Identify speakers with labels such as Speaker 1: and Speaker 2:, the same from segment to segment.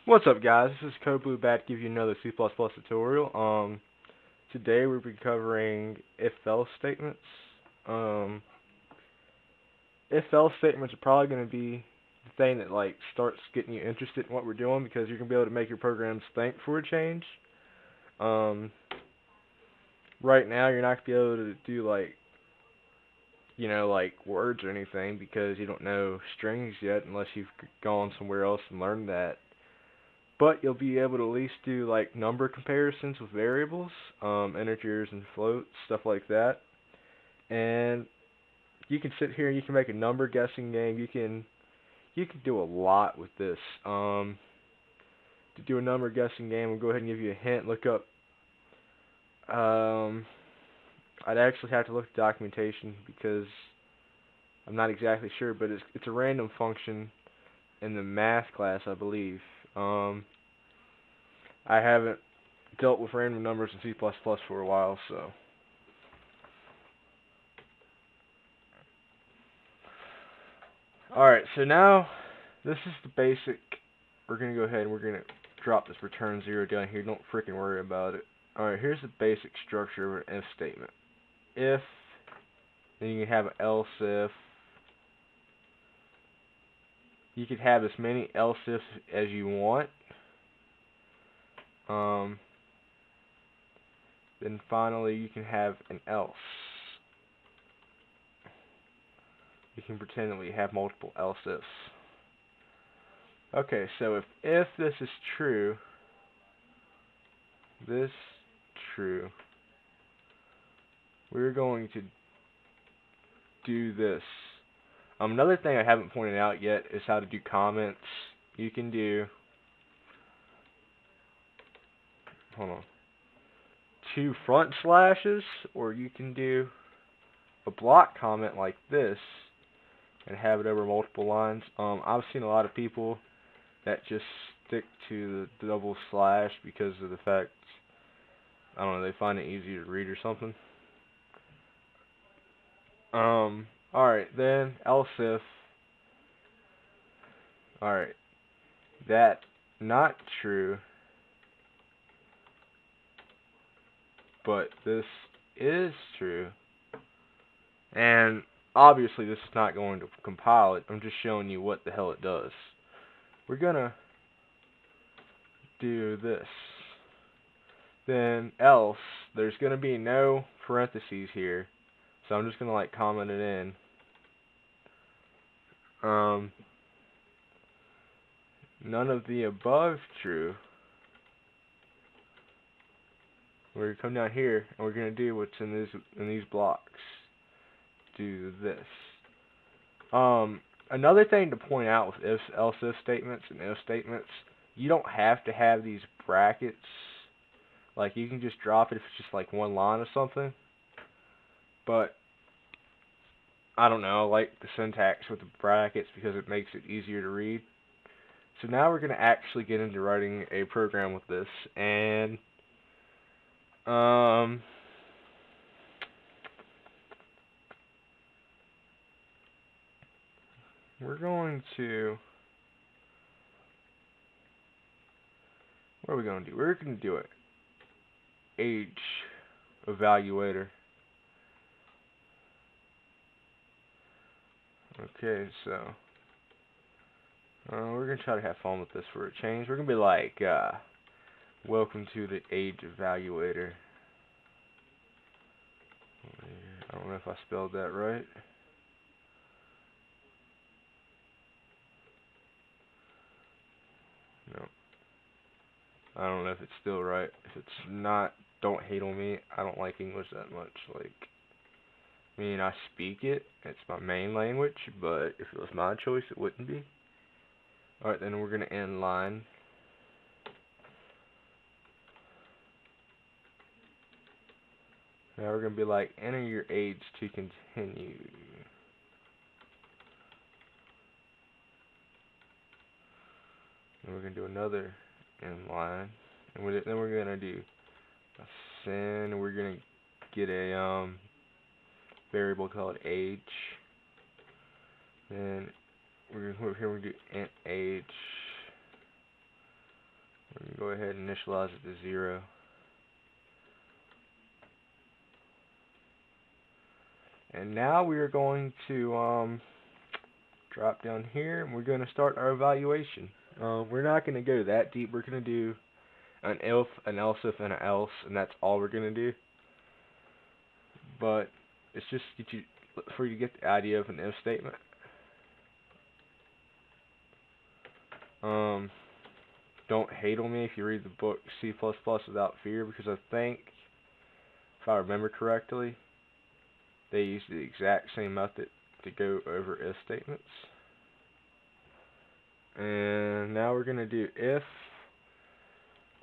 Speaker 1: What's up, guys? This is Code Blue Bat give you another C++ tutorial. Today we'll be covering if-else statements. Um, if-else statements are probably going to be the thing that starts getting you interested in what we're doing, because you're going to be able to make your programs think for a change. Um, right now you're not going to be able to do words or anything, because you don't know strings yet unless you've gone somewhere else and learned that. But you'll be able to at least do number comparisons with variables, integers and floats, stuff like that. And you can sit here and you can make a number guessing game. You can do a lot with this. To do a number guessing game, we'll go ahead and give you a hint. Look up. I'd actually have to look at the documentation because I'm not exactly sure, but it's a random function in the math class, I believe. I haven't dealt with random numbers in C++ for a while, so. Alright, so now this is the basic. We're going to go ahead and we're going to drop this return 0 down here. Don't freaking worry about it. Alright, here's the basic structure of an if statement. If, then you can have an else if. You could have as many else ifs as you want. Then finally you can have an else. You can pretend that we have multiple else ifs. Okay, so if this is true, this true, we're going to do this. Another thing I haven't pointed out yet is how to do comments. You can do, hold on, 2 front slashes, or you can do a block comment like this and have it over multiple lines. I've seen a lot of people that just stick to the double slash because of the fact, I don't know, they find it easier to read or something. Alright, then else if. Alright, that not true, but this is true. And obviously this is not going to compile it. I'm just showing you what the hell it does. We're gonna do this. Then else, there's gonna be no parentheses here, so I'm just gonna comment it in. None of the above true. We're gonna come down here and we're gonna do what's in these blocks. Do this. Another thing to point out with if, else if statements and if statements, you don't have to have these brackets. You can just drop it if it's just one line or something. But I don't know, I like the syntax with the brackets because it makes it easier to read. So now we're going to actually get into writing a program with this, and we're going to, what are we going to do? We're going to do an age evaluator. Okay, so we're going to try to have fun with this for a change. We're going to be welcome to the age evaluator. I don't know if I spelled that right. No. I don't know if it's still right. If it's not, don't hate on me. I don't like English that much. I mean, I speak it. It's my main language, but if it was my choice, it wouldn't be. Alright, then we're going to end line. Now we're going to be enter your age to continue. And we're going to do another end line. And then we're going to do a sin. We're going to get a variable called age. Then we're going to come over here and do int age. Go ahead and initialize it to 0. And now we are going to drop down here, and we're going to start our evaluation. We're not going to go that deep. We're going to do an if, an else if, and an else, and that's all we're going to do. But it's just for you to get the idea of an if statement. Don't hate on me if you read the book C++ Without Fear, because I think, if I remember correctly, they use the exact same method to go over if statements. And now we're going to do if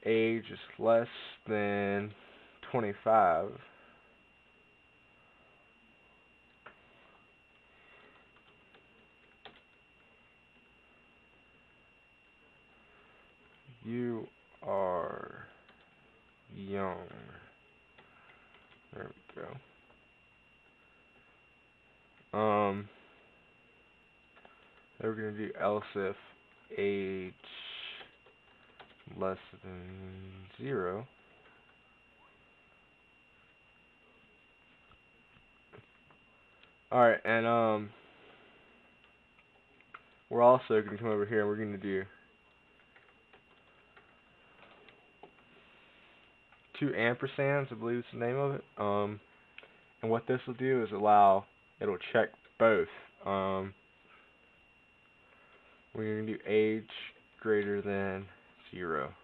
Speaker 1: age is less than 25. You are young. There we go. Then we're going to do else if age less than 0. Alright, and we're also going to come over here and we're going to do 2 ampersands, I believe is the name of it. And what this will do is it'll check both. We're going to do age greater than 0.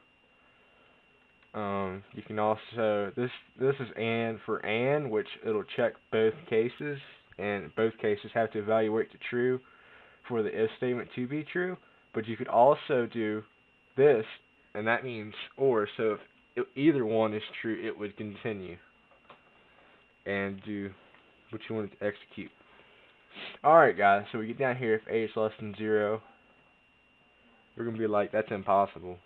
Speaker 1: You can also, this is and for and, which it'll check both cases, and both cases have to evaluate to true for the if statement to be true. But you could also do this, and that means or, so if either one is true, it would continue and do what you want it to execute. Alright guys, so we get down here, if age less than 0, we're going to be like, that's impossible.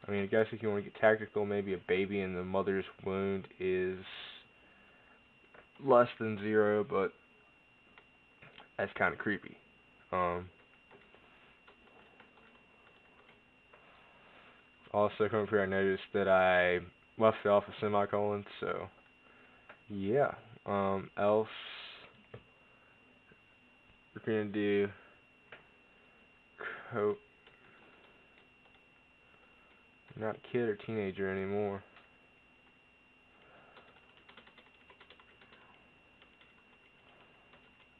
Speaker 1: I mean, I guess if you want to get tactical, maybe a baby in the mother's wound is less than 0, but that's kind of creepy. Also, come up here, I noticed that I left off a semicolon, so yeah. Else, we're going to do not kid or teenager anymore.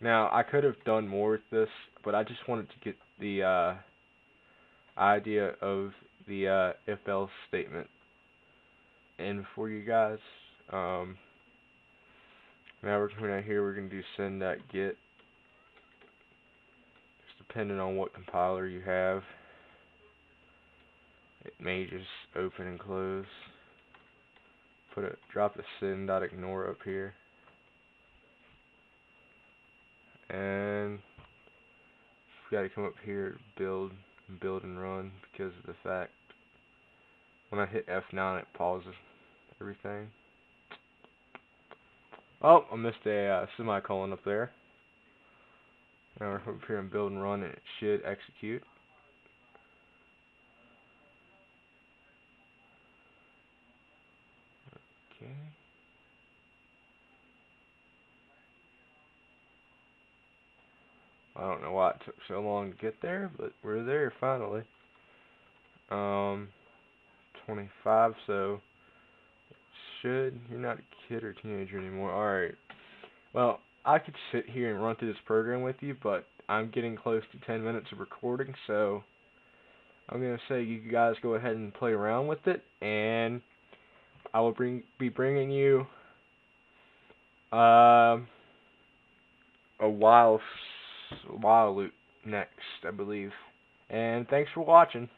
Speaker 1: Now, I could have done more with this, but I just wanted to get the idea of the if-else statement in for you guys. Now we're coming out here, we're going to do send.get. Just depending on what compiler you have, it may just open and close. Drop the send.ignore up here. And we got to come up here, build and run, because of the fact when I hit F9 it pauses everything. Oh, I missed a semicolon up there. Now we're up here and build and run, and it should execute. Okay. I don't know why it took so long to get there, but we're there finally. 25, so you're not a kid or teenager anymore. Alright. Well, I could sit here and run through this program with you, but I'm getting close to 10 minutes of recording, so I'm going to say you guys go ahead and play around with it, and I will be bringing you a while loop next, I believe. And thanks for watching.